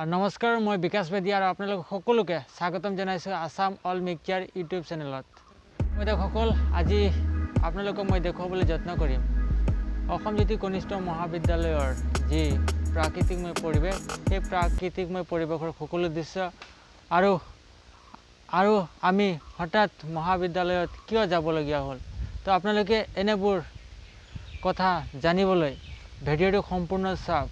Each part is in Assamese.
নমস্কাৰ, মই বিকাশ বেদিয়া আৰু আপোনালোক সকলোকে স্বাগতম জনাইছোঁ আসাম অল মিক্সচাৰ ইউটিউব চেনেলত। মই দৰ্শকসকল, আজি আপোনালোকক মই দেখুৱাবলৈ যত্ন কৰিম অসম জ্যোতি কনিষ্ঠ মহাবিদ্যালয়ৰ যি প্ৰাকৃতিকময় পৰিৱেশ, সেই প্ৰাকৃতিকময় পৰিৱেশৰ সকলো দৃশ্য আৰু আমি হঠাৎ মহাবিদ্যালয়ত কিয় যাবলগীয়া হ'ল, তো আপোনালোকে এনেবোৰ কথা জানিবলৈ ভিডিঅ'টো সম্পূৰ্ণ চাওক,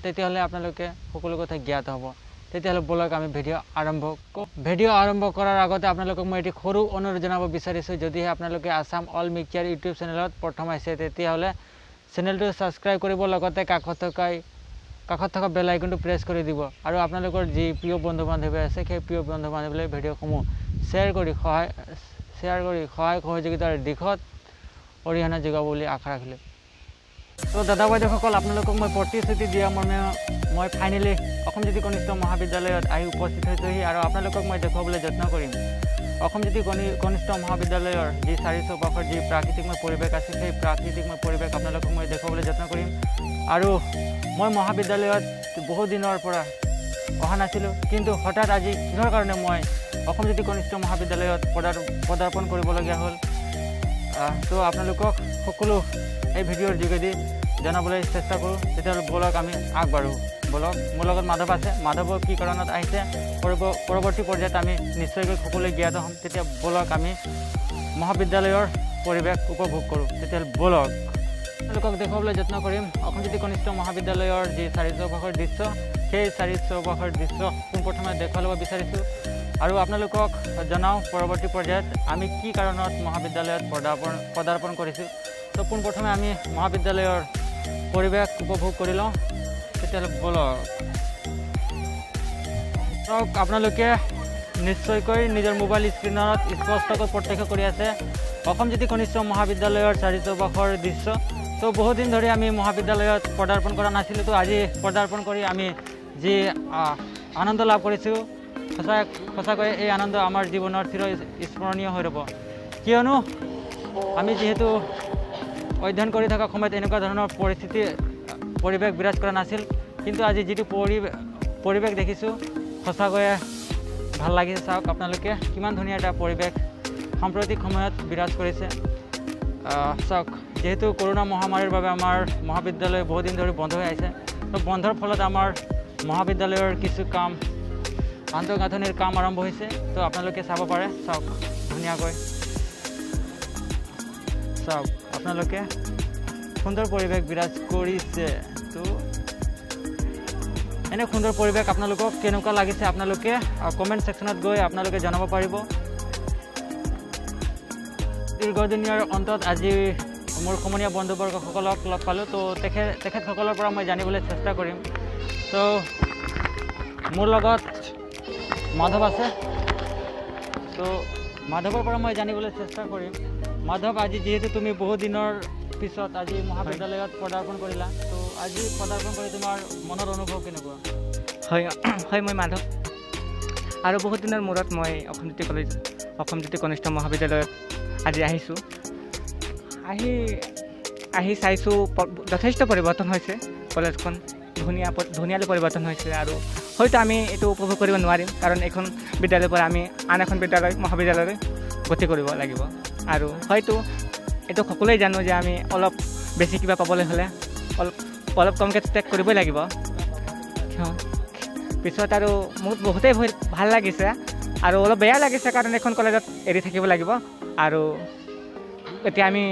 তেতিয়াহ'লে আপোনালোকে সকলো কথা জ্ঞাত হ'ব। তেতিয়াহ'লে বলক আমি ভিডিঅ' আৰম্ভ কৰাৰ আগতে আপোনালোকক মই এটি সৰু অনুৰোধ জনাব বিচাৰিছোঁ, যদিহে আপোনালোকে আসাম অল মিক্সচাৰ ইউটিউব চেনেলত প্ৰথম আহিছে তেতিয়াহ'লে চেনেলটো ছাবস্ক্ৰাইব কৰিব, লগতে কাষত থকা বেল আইকনটো প্ৰেছ কৰি দিব আৰু আপোনালোকৰ যি প্ৰিয় বন্ধু বান্ধৱী আছে সেই প্ৰিয় বন্ধু বান্ধৱীলৈ ভিডিঅ'সমূহ শ্বেয়াৰ কৰি সহায় সহযোগিতাৰ দিশত অৰিহণা যোগাব বুলি আশা ৰাখিলোঁ। তো দাদা বাইদেউসকল, আপোনালোকক মই প্ৰতিশ্ৰুতি দিয়া মৰ্মে মই ফাইনেলি অসম জ্যোতি কনিষ্ঠ মহাবিদ্যালয়ত আহি উপস্থিত হৈছোঁহি আৰু আপোনালোকক মই দেখুৱাবলৈ যত্ন কৰিম অসম জ্যোতি কনিষ্ঠ মহাবিদ্যালয়ৰ যি চাৰি চৌপাশৰ যি প্ৰাকৃতিকময় পৰিৱেশ আছে, সেই প্ৰাকৃতিকময় পৰিৱেশ আপোনালোকক মই দেখুৱাবলৈ যত্ন কৰিম। আৰু মই মহাবিদ্যালয়ত বহু দিনৰ পৰা অহা নাছিলোঁ, কিন্তু হঠাৎ আজি কিহৰ কাৰণে মই অসম জ্যোতি কনিষ্ঠ মহাবিদ্যালয়ত পদাৰ্পণ কৰিবলগীয়া হ'ল, তো আপোনালোকক সকলো এই ভিডিঅ'ৰ যোগেদি জনাবলৈ চেষ্টা কৰোঁ। তেতিয়াহ'লে বলক আমি আগবাঢ়োঁ। বলক, মোৰ লগত মাধৱ আছে। মাধৱৰ কি কাৰণত আহিছে পৰৱৰ্তী পৰ্যায়ত আমি নিশ্চয়কৈ সকলোৱে জ্ঞাত হ'ম। তেতিয়া বলক আমি মহাবিদ্যালয়ৰ পৰিৱেশ উপভোগ কৰোঁ। তেতিয়াহ'লে বলক আপোনালোকক দেখুৱাবলৈ যত্ন কৰিম অসম জ্যোতি কনিষ্ঠ মহাবিদ্যালয়ৰ যি চাৰি চৌপাশৰ দৃশ্য, সেই চাৰি চৌপাশৰ দৃশ্য পোনপ্ৰথমে দেখুৱাই ল'ব বিচাৰিছোঁ আৰু আপোনালোকক জনাওঁ পৰৱৰ্তী পৰ্যায়ত আমি কি কাৰণত মহাবিদ্যালয়ত পদাৰ্পণ কৰিছোঁ। তো পোনপ্ৰথমে আমি মহাবিদ্যালয়ৰ পৰিৱেশ উপভোগ কৰি লওঁ। তেতিয়াহ'লে বলক আপোনালোকে নিশ্চয়কৈ নিজৰ মোবাইল স্ক্ৰীণত স্পষ্টকৈ প্ৰত্যক্ষ কৰি আছে অসম জ্যোতি কনিষ্ঠ মহাবিদ্যালয়ৰ চাৰি চৌপাশৰ দৃশ্য। তো বহুদিন ধৰি আমি মহাবিদ্যালয়ত পদাৰ্পণ কৰা নাছিলোঁ, তো আজি পদাৰ্পণ কৰি আমি যি আনন্দ লাভ কৰিছোঁ, সঁচাকৈ এই আনন্দ আমাৰ জীৱনৰ চিৰ স্মৰণীয় হৈ ৰ'ব। কিয়নো আমি যিহেতু অধ্যয়ন কৰি থকা সময়ত এনেকুৱা ধৰণৰ পৰিৱেশ বিৰাজ কৰা নাছিল, কিন্তু আজি যিটো পৰিৱেশ দেখিছোঁ সঁচাকৈয়ে ভাল লাগিছে। চাওক আপোনালোকে কিমান ধুনীয়া এটা পৰিৱেশ সাম্প্ৰতিক সময়ত বিৰাজ কৰিছে। চাওক, যিহেতু কৰোণা মহামাৰীৰ বাবে আমাৰ মহাবিদ্যালয় বহুদিন ধৰি বন্ধ হৈ আহিছে, তো বন্ধৰ ফলত আমাৰ মহাবিদ্যালয়ৰ কিছু কাম আন্তঃগাঁথনিৰ কাম আৰম্ভ হৈছে। তো আপোনালোকে চাব পাৰে। চাওক ধুনীয়াকৈ, চাওক আপোনালোকে সুন্দৰ পৰিৱেশ বিৰাজ কৰিছে। তো এনে সুন্দৰ পৰিৱেশ আপোনালোকক কেনেকুৱা লাগিছে আপোনালোকে কমেণ্ট ছেকশ্যনত গৈ আপোনালোকে জনাব পাৰিব। দীৰ্ঘদিনীয়াৰ অন্তত আজি মোৰ সমনীয়া বন্ধুবৰ্গসকলক লগ পালোঁ, তো তেখেতসকলৰ পৰা মই জানিবলৈ চেষ্টা কৰিম। তো মোৰ লগত মাধৱ আছে, তো মাধৱৰ পৰা মই জানিবলৈ চেষ্টা কৰিম। মাধৱ, আজি যিহেতু তুমি বহু দিনৰ পিছত আজি মহাবিদ্যালয়ত পদাৰ্পণ কৰিলা, তো আজি পদাৰ্পণ কৰি তোমাৰ মনৰ অনুভৱ কেনেকুৱা? হয়, মই মাধৱ আৰু বহুত দিনৰ মূৰত মই অসম জ্যোতি কনিষ্ঠ মহাবিদ্যালয়ত আজি আহিছোঁ। আহি চাইছোঁ যথেষ্ট পৰিৱৰ্তন হৈছে, কলেজখন ধুনীয়ালৈ পৰিৱৰ্তন হৈছে আৰু হয়তো আমি এইটো উপভোগ কৰিব নোৱাৰিম, কাৰণ এইখন বিদ্যালয়ৰ পৰা আমি আন এখন মহাবিদ্যালয়লৈ গতি কৰিব লাগিব। আৰু হয়তো এইটো সকলোৱে জানো যে আমি অলপ বেছি কিবা পাবলৈ হ'লে অলপ কমকৈ ত্যাগ কৰিবই লাগিব। পিছত আৰু মোক বহুতেই ভাল লাগিছে আৰু অলপ বেয়া লাগিছে, কাৰণ এখন কলেজত এৰি থাকিব লাগিব আৰু এতিয়া আমি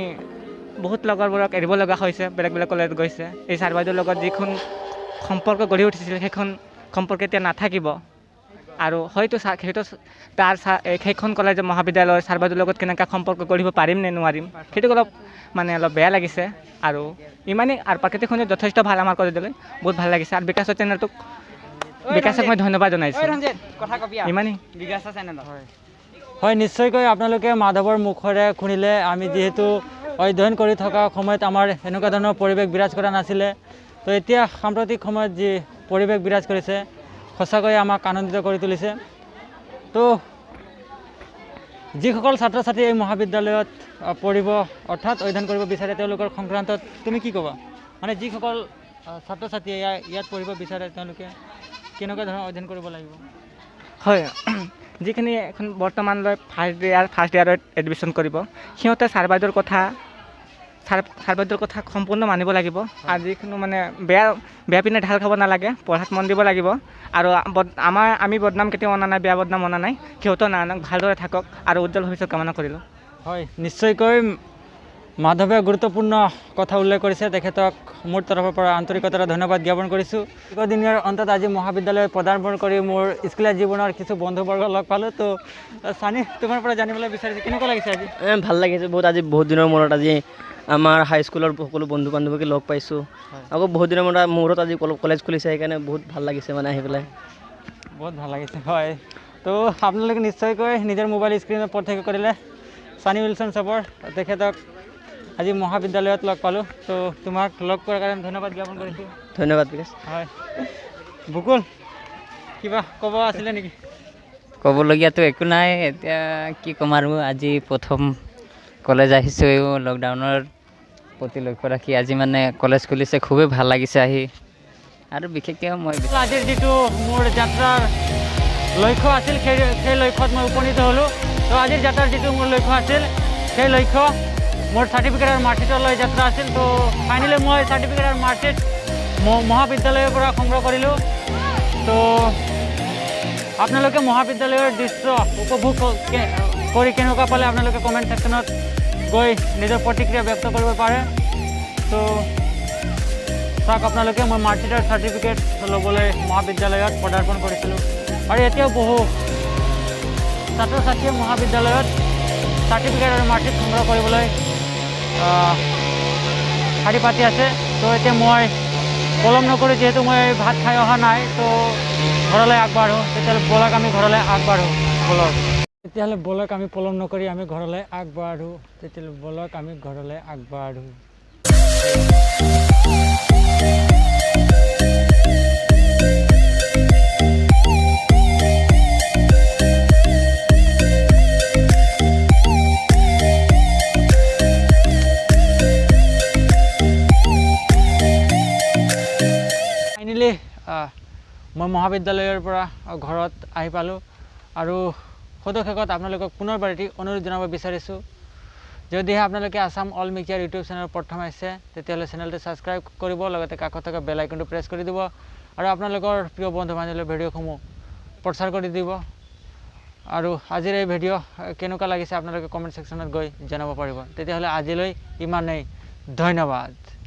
বহুত লগৰবোৰক এৰিব লগা হৈছে, বেলেগ কলেজত গৈছে। এই ছাৰ বাইদেউৰ লগত যিখন সম্পৰ্ক গঢ়ি উঠিছিল সেইখন সম্পৰ্ক এতিয়া নাথাকিব আৰু হয়তো সেইখন কলেজৰ মহাবিদ্যালয়ৰ ছাৰ বাইদেউৰ লগত কেনেকুৱা সম্পৰ্ক গঢ়িব পাৰিম নে নোৱাৰিম, সেইটো অলপ বেয়া লাগিছে। আৰু ইমানেই, আৰু প্ৰাকৃতিক সৌন্দৰ্য যথেষ্ট ভাল আমাৰ কলেজলৈ, বহুত ভাল লাগিছে। আৰু বিকাশক মই ধন্যবাদ জনাইছোঁ। ইমানেই। হয়, নিশ্চয়কৈ আপোনালোকে মাধৱৰ মুখেৰে শুনিলে। আমি যিহেতু অধ্যয়ন কৰি থকা সময়ত আমাৰ এনেকুৱা ধৰণৰ পৰিৱেশ বিৰাজ কৰা নাছিলে, তো এতিয়া সাম্প্ৰতিক সময়ত যি পৰিৱেশ বিৰাজ কৰিছে সঁচাকৈয়ে আমাক আনন্দিত কৰি তুলিছে। তো যিসকল ছাত্ৰ ছাত্ৰী এই মহাবিদ্যালয়ত পঢ়িব অৰ্থাৎ অধ্যয়ন কৰিব বিচাৰে, তেওঁলোকৰ সংক্ৰান্তত তুমি কি ক'বা? মানে যিসকল ছাত্ৰ ছাত্ৰীয়ে ইয়াত পঢ়িব বিচাৰে তেওঁলোকে কেনেকুৱা ধৰণৰ অধ্যয়ন কৰিব লাগিব হয় যিখিনি এখন বৰ্তমানলৈ ফাৰ্ষ্ট ইয়াৰত এডমিশ্যন কৰিব সিহঁতে ছাৰ বাইদেউৰ কথা সম্পূৰ্ণ মানিব লাগিব আৰু যিকোনো মানে বেয়া পিনে ঢাল খাব নালাগে পঢ়াত মন দিব লাগিব আৰু আমি বদনাম কেতিয়াও অনা নাই বেয়া বদনাম অনা নাই সিহঁতেও নানাক ভালদৰে থাকক আৰু উজ্জ্বল ভৱিষ্যত কামনা কৰিলোঁ হয় নিশ্চয়কৈ মাধৱে গুৰুত্বপূৰ্ণ কথা উল্লেখ কৰিছে তেখেতক মোৰ তৰফৰ পৰা আন্তৰিকতাৰে ধন্যবাদ জ্ঞাপন কৰিছোঁ দীৰ্ঘদিনৰ অন্তত আজি মহাবিদ্যালয় পদাৰ্পণ কৰি মোৰ স্কুলীয়া জীৱনৰ কিছু বন্ধুবৰ্গ লগ পালোঁ তো চানি তোমাৰ পৰা জানিবলৈ বিচাৰিছোঁ কেনেকুৱা লাগিছে আজি ভাল লাগিছে বহুত দিনৰ মূৰত আজি আমাৰ হাইস্কুলৰ সকলো বন্ধু বান্ধৱীকে লগ পাইছোঁ আকৌ বহুত দিনৰ মূৰত আজি কলেজ খুলিছে সেইকাৰণে বহুত ভাল লাগিছে মানে আহি পেলাই বহুত ভাল লাগিছে হয় তো আপোনালোকে নিশ্চয়কৈ নিজৰ মোবাইল স্ক্ৰীণত প্ৰত্যক্ষ কৰিলে চানি উইলছন চাবৰ তেখেতক আজি মহাবিদ্যালয়ত লগ পালোঁ তো তোমাক লগ কৰাৰ কাৰণে ধন্যবাদ জ্ঞাপন কৰিছোঁ ধন্যবাদ বিকাশ হয় বুকুল কিবা ক'ব আছিলে নেকি ক'বলগীয়াতো একো নাই এতিয়া কি ক'ম আৰু আজি প্ৰথম কলেজ আহিছোঁ লকডাউনৰ প্ৰতি লক্ষ্য ৰাখি আজি মানে কলেজ খুলিছে খুবেই ভাল লাগিছে আহি আৰু বিশেষকৈ মই আজিৰ যিটো মোৰ যাত্ৰাৰ লক্ষ্য আছিল সেই লক্ষ্যত মই উপনীত হ'লোঁ তো আজিৰ যাত্ৰাৰ যিটো মোৰ লক্ষ্য আছিল সেই লক্ষ্য মোৰ চাৰ্টিফিকেট আৰু মাৰ্কশ্বিটলৈ যাত্ৰা আছিল তো ফাইনেলি মই চাৰ্টিফিকেট আৰু মাৰ্কশ্বিট মহাবিদ্যালয়ৰ পৰা সংগ্ৰহ কৰিলোঁ তো আপোনালোকে মহাবিদ্যালয়ৰ দৃশ্য উপভোগ কৰি কেনেকুৱা পালে আপোনালোকে কমেণ্ট ছেকশ্যনত গৈ নিজৰ প্ৰতিক্ৰিয়া ব্যক্ত কৰিব পাৰে তো চাওক আপোনালোকে মই মাৰ্কশ্বিটৰ চাৰ্টিফিকেট ল'বলৈ মহাবিদ্যালয়ত পদাৰ্পণ কৰিছিলোঁ আৰু এতিয়াও বহু ছাত্ৰ ছাত্ৰীয়ে মহাবিদ্যালয়ত চাৰ্টিফিকেট আৰু মাৰ্কশ্বিট সংগ্ৰহ কৰিবলৈ শাৰী পাতি আছে তো এতিয়া মই পলম নকৰি যিহেতু মই ভাত খাই অহা নাই তো ঘৰলৈ আগবাঢ়োঁ তেতিয়াহ'লে ব'লক আমি ঘৰলৈ আগবাঢ়োঁ তেতিয়াহ'লে ব'লক আমি পলম নকৰি আমি ঘৰলৈ আগবাঢ়োঁ তেতিয়াহ'লে ব'লক আমি ঘৰলৈ আগবাঢ়োঁ ফাইনেলি মই মহাবিদ্যালয়ৰ পৰা ঘৰত আহি পালোঁ আৰু সদশেষত আপোনালোকক পুনৰবাৰ এটি অনুৰোধ জনাব বিচাৰিছোঁ যদিহে আপোনালোকে আসাম অল মিডিয়াৰ ইউটিউব চেনেল প্ৰথম আহিছে তেতিয়াহ'লে চেনেলটো ছাবস্ক্ৰাইব কৰিব লগতে কাষত থকা বেল আইকনটো প্ৰেছ কৰি দিব আৰু আপোনালোকৰ প্ৰিয় বন্ধু বান্ধৱীলৈ ভিডিঅ'সমূহ প্ৰচাৰ কৰি দিব আৰু আজিৰ এই ভিডিঅ' কেনেকুৱা লাগিছে আপোনালোকে কমেণ্ট ছেকশ্যনত গৈ জনাব পাৰিব তেতিয়াহ'লে আজিলৈ ইমানেই ধন্যবাদ